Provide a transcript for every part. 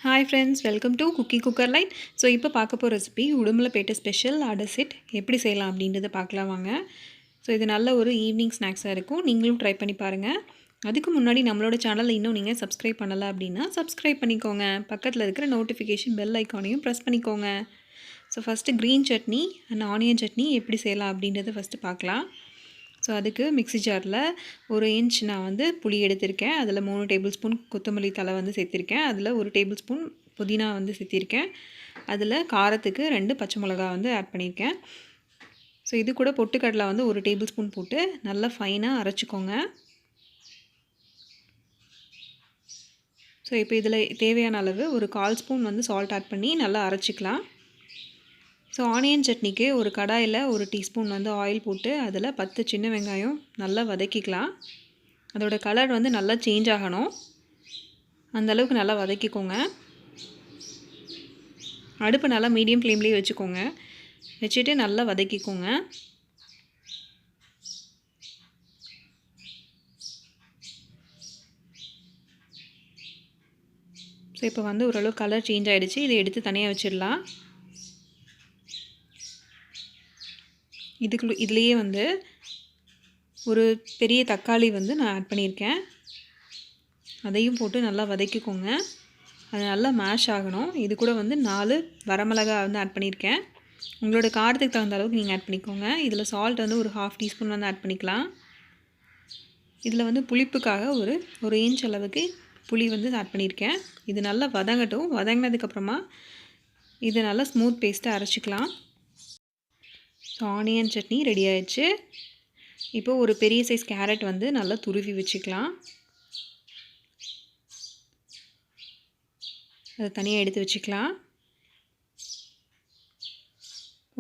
Hi friends, welcome to Cookie Cooker Line. So இப்போ பார்க்க போகிற ரெசிபி உடுமலைப்பேட்டை ஸ்பெஷல் அடை செட் எப்படி செய்யலாம் அப்படின்றத பார்க்கலாம் வாங்க. ஸோ இது நல்ல ஒரு ஈவினிங் ஸ்நாக்ஸாக இருக்கும். நீங்களும் ட்ரை பண்ணி பாருங்கள். அதுக்கு முன்னாடி நம்மளோட சேனலை இன்னும் நீங்கள் சப்ஸ்கிரைப் பண்ணலை அப்படின்னா சப்ஸ்கிரைப் பண்ணிக்கோங்க. பக்கத்தில் இருக்கிற நோட்டிஃபிகேஷன் பெல் ஐக்கானையும் ப்ரெஸ் பண்ணிக்கோங்க. So first green chutney and onion chutney எப்படி செய்யலாம் அப்படின்றத ஃபஸ்ட்டு பார்க்கலாம். ஸோ அதுக்கு மிக்ஸி ஜாரில் 1 இன்ச் நான் வந்து புளி எடுத்திருக்கேன். அதில் 3 டேபிள் ஸ்பூன் கொத்தமல்லி தழை வந்து சேர்த்திருக்கேன். அதில் 1 டேபிள் ஸ்பூன் புதினா வந்து சேர்த்திருக்கேன். அதில் காரத்துக்கு 2 பச்சை மிளகா வந்து ஆட் பண்ணியிருக்கேன். ஸோ இது கூட பொட்டுக்கடலை வந்து 1 டேபிள் ஸ்பூன் போட்டு நல்லா ஃபைனாக அரைச்சிக்கோங்க. ஸோ இப்போ இதில் தேவையான அளவு ஒரு 1/4 ஸ்பூன் வந்து சால்ட் ஆட் பண்ணி நல்லா அரைச்சிக்கலாம். ஸோ ஆனியன் சட்னிக்கு ஒரு கடாயில் 1 டீஸ்பூன் வந்து ஆயில் போட்டு அதில் 10 சின்ன வெங்காயம் நல்லா வதக்கிக்கலாம். அதோட கலர் வந்து நல்லா சேஞ்ச் ஆகணும். அந்தளவுக்கு நல்லா வதக்கிக்கோங்க. அடுப்பு நல்லா மீடியம் ஃப்ளேம்லேயே வச்சுக்கோங்க. வச்சுட்டு நல்லா வதக்கிக்கோங்க. ஸோ இப்போ வந்து ஓரளவு கலர் சேஞ்ச் ஆகிடுச்சு. இதை எடுத்து தனியாக வச்சிடலாம். இதுலேயே வந்து ஒரு பெரிய தக்காளி வந்து நான் ஆட் பண்ணியிருக்கேன். அதையும் போட்டு நல்லா வதக்கிக்கோங்க. அது நல்லா மேஷ் ஆகணும். இது கூட வந்து 4 வரமிளகாய் வந்து ஆட் பண்ணியிருக்கேன். உங்களோட காரத்துக்கு தகுந்த அளவுக்கு நீங்கள் ஆட் பண்ணிக்கோங்க. இதில் சால்ட் வந்து ஒரு 1/2 டீஸ்பூன் வந்து ஆட் பண்ணிக்கலாம். இதில் வந்து புளிப்புக்காக ஒரு இன்ச் அளவுக்கு புளி வந்து ஆட் பண்ணியிருக்கேன். இது நல்லா வதங்கட்டும். வதங்கினதுக்கப்புறமா இது நல்லா ஸ்மூத் பேஸ்ட்டாக அரைச்சிக்கலாம். ஸோ ஆனியன் சட்னி ரெடி ஆயிடுச்சு. இப்போ ஒரு பெரிய சைஸ் கேரட் வந்து நல்லா துருவி வச்சுக்கலாம். அதை தனியாக எடுத்து வச்சுக்கலாம்.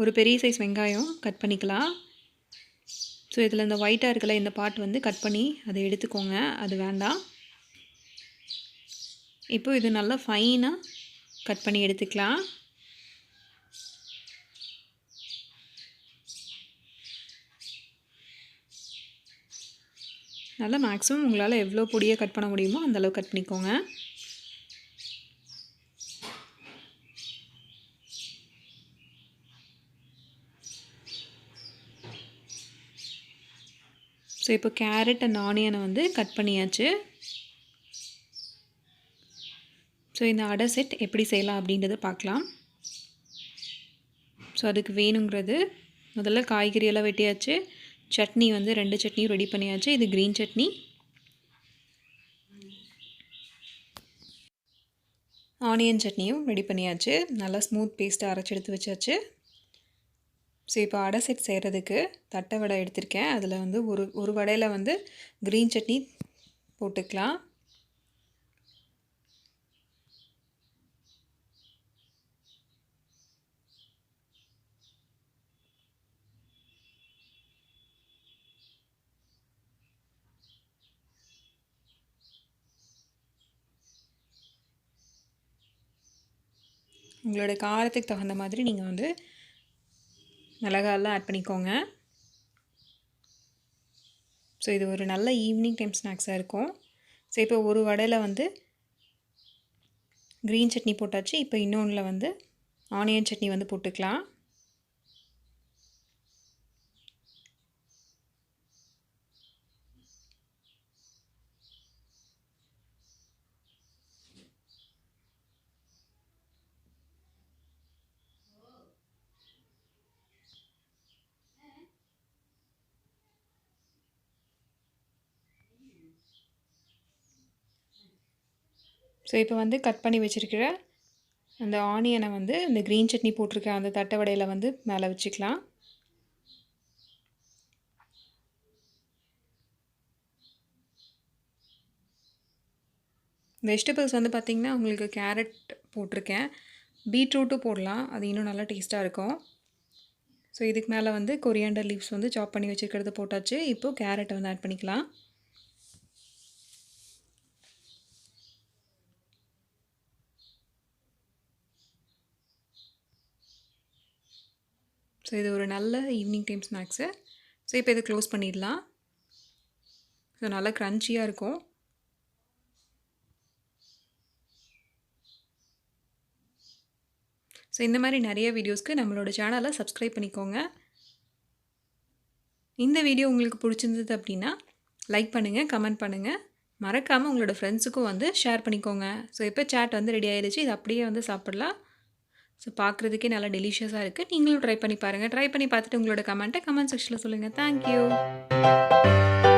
ஒரு பெரிய சைஸ் வெங்காயம் கட் பண்ணிக்கலாம். ஸோ இதில் இந்த ஒயிட்டாக இருக்கல இந்த பார்ட் வந்து கட் பண்ணி அதை எடுத்துக்கோங்க. அது வேண்டாம். இப்போ இது நல்லா ஃபைனாக கட் பண்ணி எடுத்துக்கலாம். நல்லா மேக்ஸிமம் உங்களால் எவ்வளோ பொடியாக கட் பண்ண முடியுமோ அந்தளவு கட் பண்ணிக்கோங்க. ஸோ இப்போ கேரட் அண்ட் ஆனியனை வந்து கட் பண்ணியாச்சு. ஸோ இந்த அடை செட் எப்படி செய்யலாம் அப்படின்றத பார்க்கலாம். ஸோ அதுக்கு வேணுங்கிறது முதல்ல காய்கறியெல்லாம் வெட்டியாச்சு. சட்னி வந்து 2 சட்னியும் ரெடி பண்ணியாச்சு. இது க்ரீன் சட்னி. ஆனியன் சட்னியும் ரெடி பண்ணியாச்சு. நல்லா ஸ்மூத் பேஸ்ட்டாக அரைச்சி எடுத்து வச்சாச்சு. ஸோ இப்போ அடை செட் செய்கிறதுக்கு தட்டை வடை எடுத்திருக்கேன். அதில் வந்து ஒரு வடையில் வந்து க்ரீன் சட்னி போட்டுக்கலாம். உங்களோட காரத்துக்கு தகுந்த மாதிரி நீங்கள் வந்து மிளகாயெல்லாம் ஆட் பண்ணிக்கோங்க. ஸோ இது ஒரு நல்ல ஈவினிங் டைம் ஸ்நாக்ஸாக இருக்கும். ஸோ இப்போ ஒரு வடையில் வந்து க்ரீன் சட்னி போட்டாச்சு. இப்போ இன்னொன்றில் வந்து ஆனியன் சட்னி வந்து போட்டுக்கலாம். ஸோ இப்போ வந்து கட் பண்ணி வச்சுருக்கிற அந்த ஆனியனை வந்து இந்த க்ரீன் சட்னி போட்டிருக்க அந்த தட்டை வடையில் வந்து மேலே வச்சுக்கலாம். வெஜிடபிள்ஸ் வந்து பார்த்திங்கன்னா உங்களுக்கு கேரட் போட்டிருக்கேன். பீட்ரூட்டும் போடலாம். அது இன்னும் நல்லா டேஸ்ட்டாக இருக்கும். ஸோ இதுக்கு மேலே வந்து கொரியாண்டர் லீவ்ஸ் வந்து சாப் பண்ணி வச்சுருக்கிறது போட்டாச்சு. இப்போது கேரட்டை வந்து ஆட் பண்ணிக்கலாம். ஸோ இது ஒரு நல்ல ஈவினிங் டைம் ஸ்நாக்ஸு. ஸோ இப்போ இதை க்ளோஸ் பண்ணிடலாம். ஸோ நல்லா க்ரன்ச்சியாக இருக்கும். இந்த மாதிரி நிறைய வீடியோஸ்க்கு நம்மளோட சேனலை சப்ஸ்கிரைப் பண்ணிக்கோங்க. இந்த வீடியோ உங்களுக்கு பிடிச்சிருந்தது அப்படின்னா லைக் பண்ணுங்கள், கமெண்ட் பண்ணுங்கள். மறக்காமல் உங்களோட ஃப்ரெண்ட்ஸுக்கும் வந்து ஷேர் பண்ணிக்கோங்க. ஸோ இப்போ சாட் வந்து ரெடி ஆயிடுச்சு. இது அப்படியே வந்து சாப்பிடலாம். ஸோ பார்க்குறதுக்கே நல்லா டெலிஷியஸாக இருக்குது. நீங்களும் ட்ரை பண்ணி பாருங்கள். ட்ரை பண்ணி பார்த்துட்டு உங்களோட கமெண்ட் செக்ஷனில் சொல்லுங்கள். தேங்க்யூ.